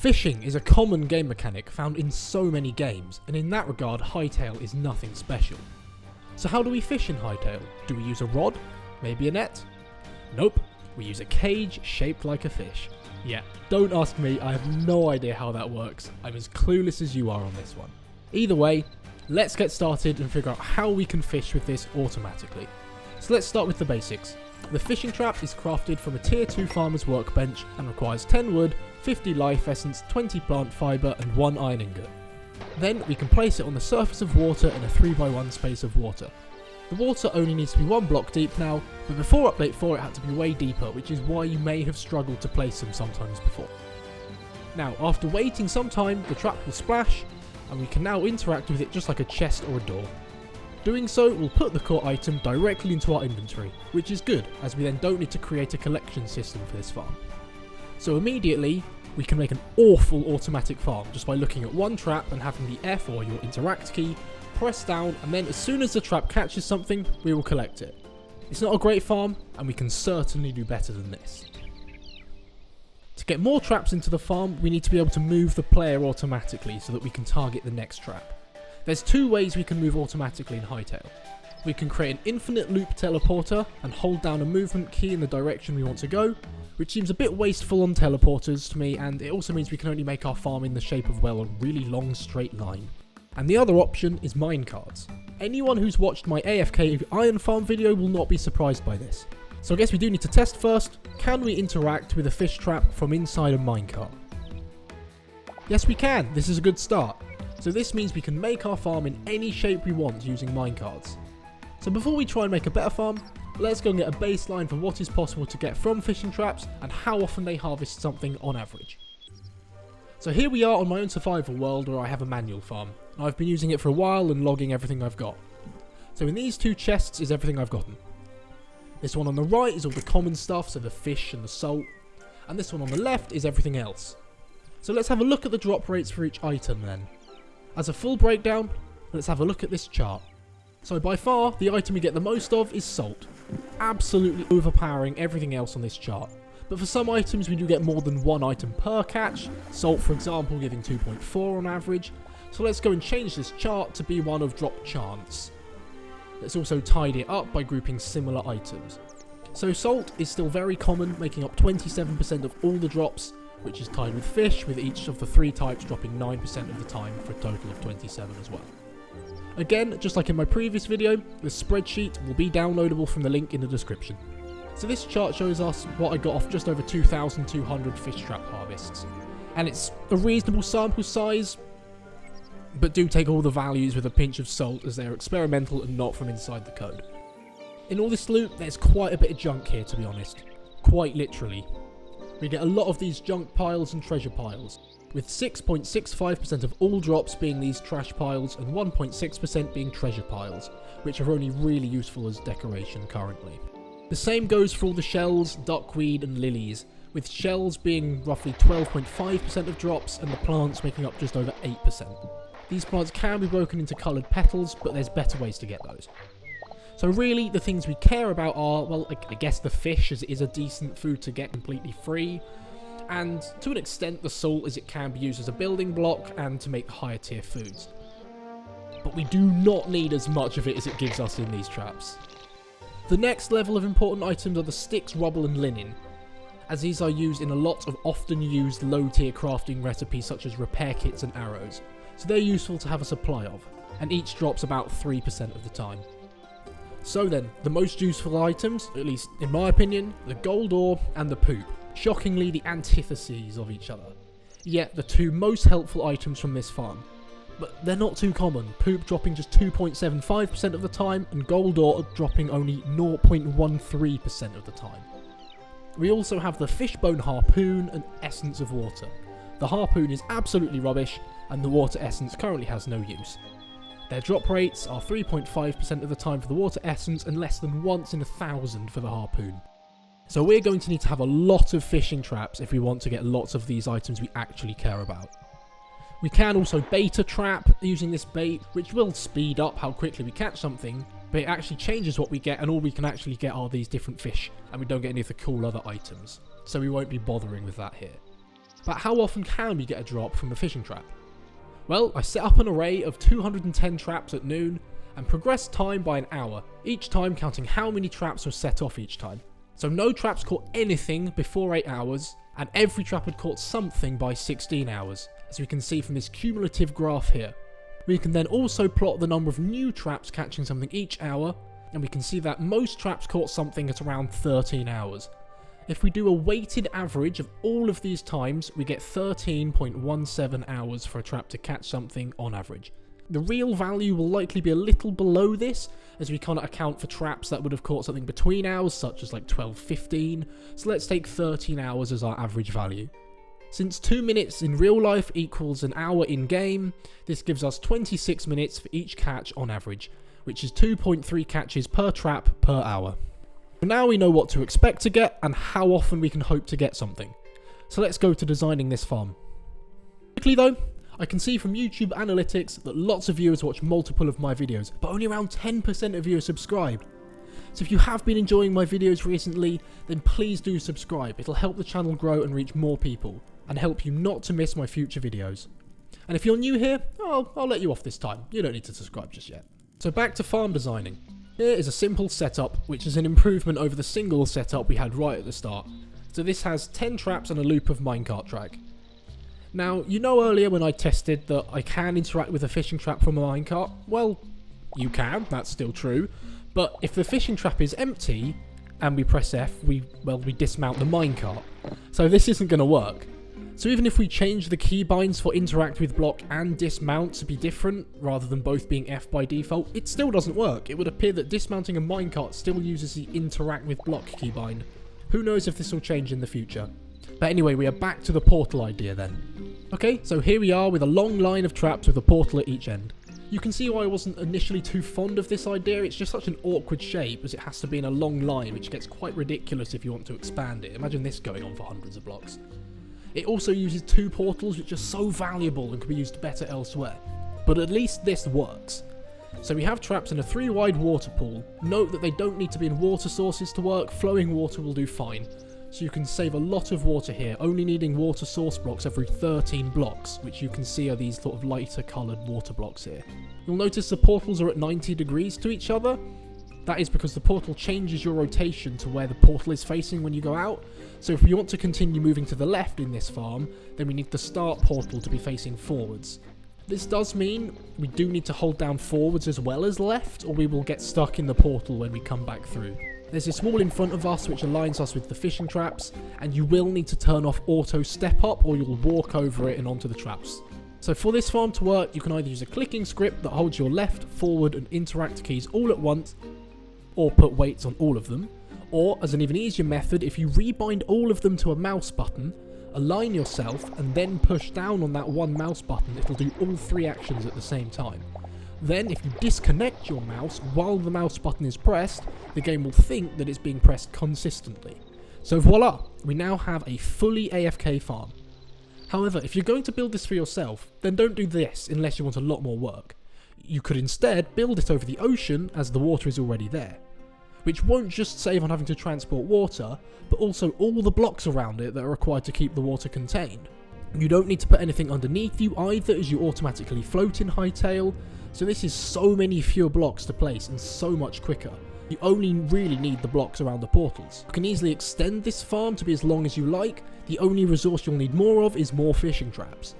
Fishing is a common game mechanic found in so many games, and in that regard Hytale is nothing special. So how do we fish in Hytale? Do we use a rod? Maybe a net? Nope, we use a cage shaped like a fish. Yeah, don't ask me, I have no idea how that works. I'm as clueless as you are on this one. Either way, let's get started and figure out how we can fish with this automatically. So let's start with the basics. The fishing trap is crafted from a tier 2 farmer's workbench and requires 10 wood, 50 life essence, 20 plant fibre and 1 iron ingot. Then we can place it on the surface of water in a 3x1 space of water. The water only needs to be 1 block deep now, but before update 4 it had to be way deeper, which is why you may have struggled to place them sometimes before. Now after waiting some time, the trap will splash and we can now interact with it just like a chest or a door. Doing so will put the core item directly into our inventory, which is good as we then don't need to create a collection system for this farm. So immediately we can make an awful automatic farm just by looking at one trap and having the F or your interact key press down, and then as soon as the trap catches something we will collect it. It's not a great farm and we can certainly do better than this. To get more traps into the farm we need to be able to move the player automatically so that we can target the next trap. There's 2 ways we can move automatically in Hytale. We can create an infinite loop teleporter and hold down a movement key in the direction we want to go, which seems a bit wasteful on teleporters to me, and it also means we can only make our farm in the shape of, well, a really long straight line. And the other option is minecarts. Anyone who's watched my AFK iron farm video will not be surprised by this. So I guess we do need to test first, can we interact with a fish trap from inside a minecart? Yes we can, this is a good start. So this means we can make our farm in any shape we want using minecarts. So before we try and make a better farm, let's go and get a baseline for what is possible to get from fishing traps and how often they harvest something on average. So here we are on my own survival world where I have a manual farm. I've been using it for a while and logging everything I've got. So in these 2 chests is everything I've gotten. This one on the right is all the common stuff, so the fish and the salt. And this one on the left is everything else. So let's have a look at the drop rates for each item then. As a full breakdown, let's have a look at this chart. So by far, the item we get the most of is salt. Absolutely overpowering everything else on this chart. But for some items we do get more than 1 item per catch, salt for example giving 2.4 on average. So let's go and change this chart to be one of drop chance. Let's also tidy it up by grouping similar items. So salt is still very common, making up 27% of all the drops, which is tied with fish, with each of the 3 types dropping 9% of the time for a total of 27 as well. Again, just like in my previous video, the spreadsheet will be downloadable from the link in the description. So this chart shows us what I got off just over 2,200 fish trap harvests. And it's a reasonable sample size, but do take all the values with a pinch of salt as they're experimental and not from inside the code. In all this loot, there's quite a bit of junk here to be honest. Quite literally. We get a lot of these junk piles and treasure piles, with 6.65% of all drops being these trash piles and 1.6% being treasure piles, which are only really useful as decoration currently. The same goes for all the shells, duckweed and lilies, with shells being roughly 12.5% of drops and the plants making up just over 8%. These plants can be broken into coloured petals, but there's better ways to get those. So really, the things we care about are, well, I guess the fish, as it is a decent food to get completely free, and to an extent the salt, as it can be used as a building block and to make higher tier foods. But we do not need as much of it as it gives us in these traps. The next level of important items are the sticks, rubble and linen, as these are used in a lot of often used low tier crafting recipes such as repair kits and arrows, so they're useful to have a supply of, and each drops about 3% of the time. So then, the most useful items, at least in my opinion, the gold ore and the poop, shockingly the antitheses of each other, yet the 2 most helpful items from this farm. But they're not too common, poop dropping just 2.75% of the time and gold ore dropping only 0.13% of the time. We also have the fishbone harpoon and essence of water. The harpoon is absolutely rubbish and the water essence currently has no use. Their drop rates are 3.5% of the time for the water essence and less than once in 1,000 for the harpoon. So we're going to need to have a lot of fishing traps if we want to get lots of these items we actually care about. We can also bait a trap using this bait, which will speed up how quickly we catch something, but it actually changes what we get and all we can actually get are these different fish and we don't get any of the cool other items. So we won't be bothering with that here. But how often can we get a drop from a fishing trap? Well, I set up an array of 210 traps at noon and progressed time by an hour, each time counting how many traps were set off each time. So no traps caught anything before 8 hours, and every trap had caught something by 16 hours, as we can see from this cumulative graph here. We can then also plot the number of new traps catching something each hour, and we can see that most traps caught something at around 13 hours. If we do a weighted average of all of these times, we get 13.17 hours for a trap to catch something on average. The real value will likely be a little below this, as we cannot account for traps that would have caught something between hours, such as like 12-15, so let's take 13 hours as our average value. Since 2 minutes in real life equals an hour in game, this gives us 26 minutes for each catch on average, which is 2.3 catches per trap per hour. Now we know what to expect to get and how often we can hope to get something. So let's go to designing this farm. Quickly though, I can see from YouTube analytics that lots of viewers watch multiple of my videos, but only around 10% of you are subscribed. So if you have been enjoying my videos recently, then please do subscribe. It'll help the channel grow and reach more people, and help you not to miss my future videos. And if you're new here, I'll let you off this time. You don't need to subscribe just yet. So back to farm designing. Here is a simple setup, which is an improvement over the single setup we had right at the start. So this has 10 traps and a loop of minecart track. Now, you know earlier when I tested that I can interact with a fishing trap from a minecart? Well, you can, that's still true. But if the fishing trap is empty, and we press F, we dismount the minecart. So this isn't going to work. So even if we change the keybinds for interact with block and dismount to be different, rather than both being F by default, it still doesn't work. It would appear that dismounting a minecart still uses the interact with block keybind. Who knows if this will change in the future. But anyway, we are back to the portal idea then. Okay, so here we are with a long line of traps with a portal at each end. You can see why I wasn't initially too fond of this idea. It's just such an awkward shape as it has to be in a long line, which gets quite ridiculous if you want to expand it. Imagine this going on for hundreds of blocks. It also uses 2 portals, which are so valuable and can be used better elsewhere. But at least this works. So we have traps in a 3-wide water pool. Note that they don't need to be in water sources to work, flowing water will do fine. So you can save a lot of water here, only needing water source blocks every 13 blocks, which you can see are these sort of lighter coloured water blocks here. You'll notice the portals are at 90 degrees to each other. That is because the portal changes your rotation to where the portal is facing when you go out. So if we want to continue moving to the left in this farm, then we need the start portal to be facing forwards. This does mean we do need to hold down forwards as well as left, or we will get stuck in the portal when we come back through. There's this wall in front of us which aligns us with the fishing traps, and you will need to turn off auto step up or you'll walk over it and onto the traps. So for this farm to work, you can either use a clicking script that holds your left, forward and interact keys all at once, or put weights on all of them, or as an even easier method, if you rebind all of them to a mouse button, align yourself and then push down on that one mouse button, it'll do all 3 actions at the same time. Then if you disconnect your mouse while the mouse button is pressed, the game will think that it's being pressed consistently. So voila, we now have a fully AFK farm. However, if you're going to build this for yourself, then don't do this unless you want a lot more work. You could instead build it over the ocean as the water is already there, which won't just save on having to transport water, but also all the blocks around it that are required to keep the water contained. You don't need to put anything underneath you either, as you automatically float in Hytale, so this is so many fewer blocks to place and so much quicker. You only really need the blocks around the portals. You can easily extend this farm to be as long as you like. The only resource you'll need more of is more fishing traps.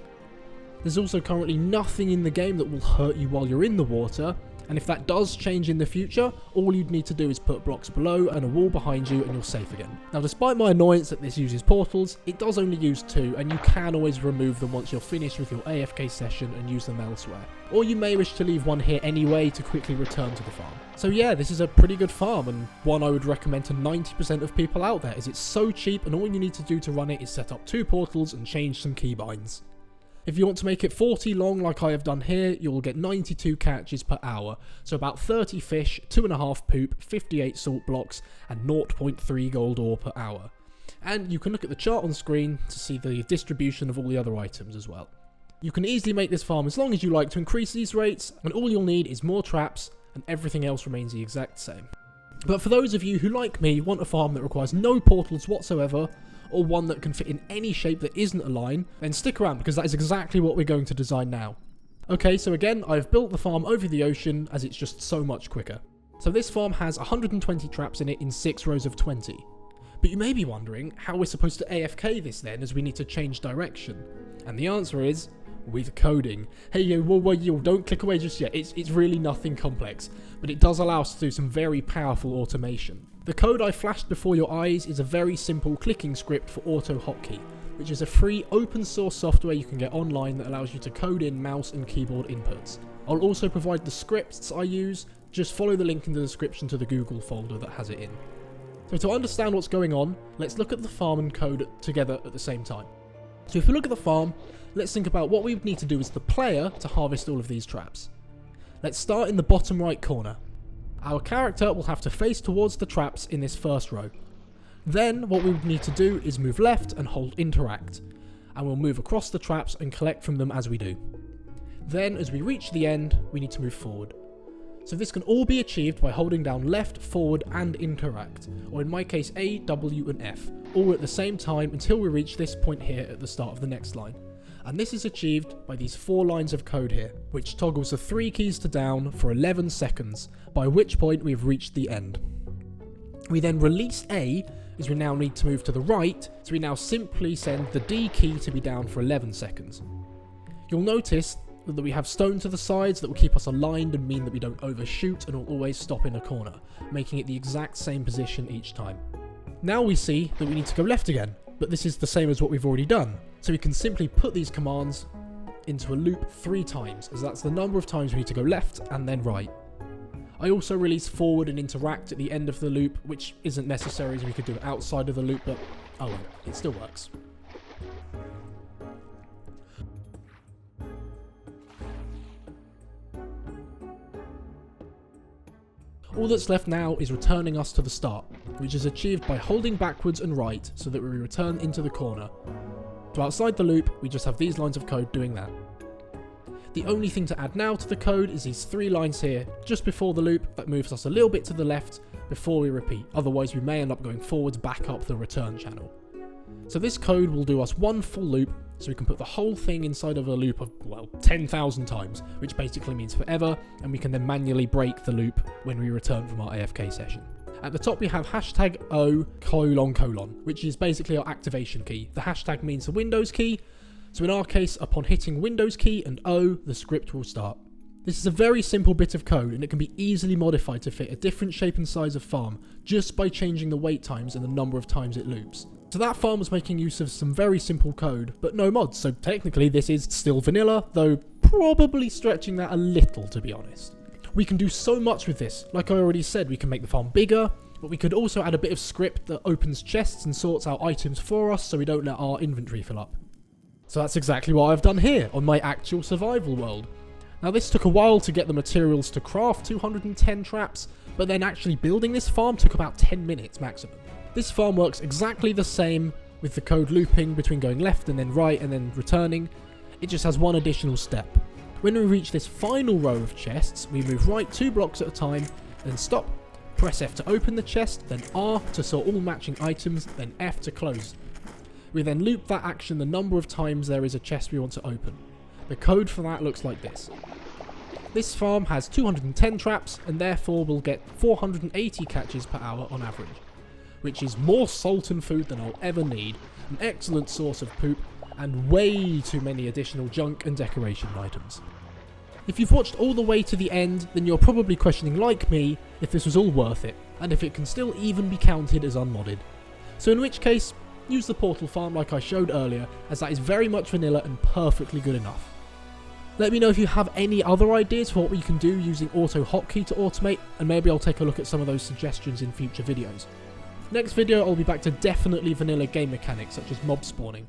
There's also currently nothing in the game that will hurt you while you're in the water, and if that does change in the future, all you'd need to do is put blocks below and a wall behind you and you're safe again. Now, despite my annoyance that this uses portals, it does only use 2 and you can always remove them once you're finished with your AFK session and use them elsewhere. Or you may wish to leave one here anyway to quickly return to the farm. So yeah, this is a pretty good farm and one I would recommend to 90% of people out there, as it's so cheap and all you need to do to run it is set up 2 portals and change some keybinds. If you want to make it 40 long like I have done here, you will get 92 catches per hour, so about 30 fish, 2.5 poop, 58 salt blocks, and 0.3 gold ore per hour. And you can look at the chart on screen to see the distribution of all the other items as well. You can easily make this farm as long as you like to increase these rates, and all you'll need is more traps, and everything else remains the exact same. But for those of you who, like me, want a farm that requires no portals whatsoever, or one that can fit in any shape that isn't a line, then stick around because that is exactly what we're going to design now. Okay, so again, I've built the farm over the ocean as it's just so much quicker. So this farm has 120 traps in it in 6 rows of 20. But you may be wondering how we're supposed to AFK this then, as we need to change direction. And the answer is, with coding. Hey yo, whoa, don't click away just yet. It's really nothing complex, but it does allow us to do some very powerful automation. The code I flashed before your eyes is a very simple clicking script for auto hotkey, which is a free open source software you can get online that allows you to code in mouse and keyboard inputs. I'll also provide the scripts I use, just follow the link in the description to the Google folder that has it in. So to understand what's going on, let's look at the farm and code together at the same time. So if we look at the farm, let's think about what we would need to do as the player to harvest all of these traps. Let's start in the bottom right corner. Our character will have to face towards the traps in this first row. Then what we would need to do is move left and hold interact, and we'll move across the traps and collect from them as we do. Then as we reach the end, we need to move forward. So this can all be achieved by holding down left, forward and interact, or in my case A, W and F, all at the same time until we reach this point here at the start of the next line. And this is achieved by these 4 lines of code here, which toggles the 3 keys to down for 11 seconds, by which point we've reached the end. We then release A, as we now need to move to the right, so we now simply send the D key to be down for 11 seconds. You'll notice that we have stone to the sides that will keep us aligned and mean that we don't overshoot and will always stop in a corner, making it the exact same position each time. Now we see that we need to go left again, but this is the same as what we've already done, so we can simply put these commands into a loop 3 times, as that's the number of times we need to go left and then right. I also release forward and interact at the end of the loop, which isn't necessary as we could do it outside of the loop, but oh well, it still works. All that's left now is returning us to the start, which is achieved by holding backwards and right so that we return into the corner. To outside the loop, we just have these lines of code doing that. The only thing to add now to the code is these 3 lines here, just before the loop, that moves us a little bit to the left before we repeat, otherwise we may end up going forwards back up the return channel. So this code will do us 1 full loop, so we can put the whole thing inside of a loop of, well, 10,000 times, which basically means forever, and we can then manually break the loop when we return from our AFK session. At the top we have hashtag O : which is basically our activation key. The hashtag means the Windows key, so in our case, upon hitting Windows key and O, the script will start. This is a very simple bit of code, and it can be easily modified to fit a different shape and size of farm, just by changing the wait times and the number of times it loops. So that farm was making use of some very simple code, but no mods, so technically this is still vanilla, though probably stretching that a little, to be honest. We can do so much with this. Like I already said, we can make the farm bigger, but we could also add a bit of script that opens chests and sorts out items for us so we don't let our inventory fill up. So that's exactly what I've done here on my actual survival world. Now this took a while to get the materials to craft 210 traps, but then actually building this farm took about 10 minutes maximum. This farm works exactly the same with the code looping between going left and then right and then returning. It just has one additional step. When we reach this final row of chests, we move right 2 blocks at a time, then stop, press F to open the chest, then R to sort all matching items, then F to close. We then loop that action the number of times there is a chest we want to open. The code for that looks like this. This farm has 210 traps and therefore will get 480 catches per hour on average, which is more salt and food than I'll ever need, an excellent source of poop, and way too many additional junk and decoration items. If you've watched all the way to the end, then you're probably questioning, like me, if this was all worth it, and if it can still even be counted as unmodded. So in which case, use the portal farm like I showed earlier, as that is very much vanilla and perfectly good enough. Let me know if you have any other ideas for what we can do using auto hotkey to automate, and maybe I'll take a look at some of those suggestions in future videos. Next video I'll be back to definitely vanilla game mechanics such as mob spawning.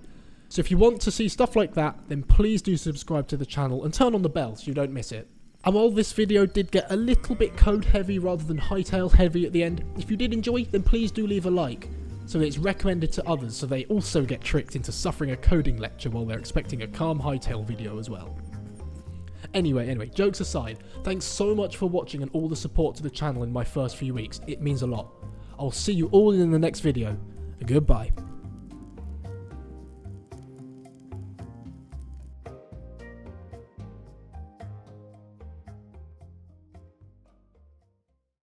So if you want to see stuff like that, then please do subscribe to the channel and turn on the bell so you don't miss it. And while this video did get a little bit code heavy rather than Hytale heavy at the end, if you did enjoy, then please do leave a like, so that it's recommended to others so they also get tricked into suffering a coding lecture while they're expecting a calm Hytale video as well. Anyway, jokes aside, thanks so much for watching and all the support to the channel in my first few weeks, it means a lot. I'll see you all in the next video. Goodbye.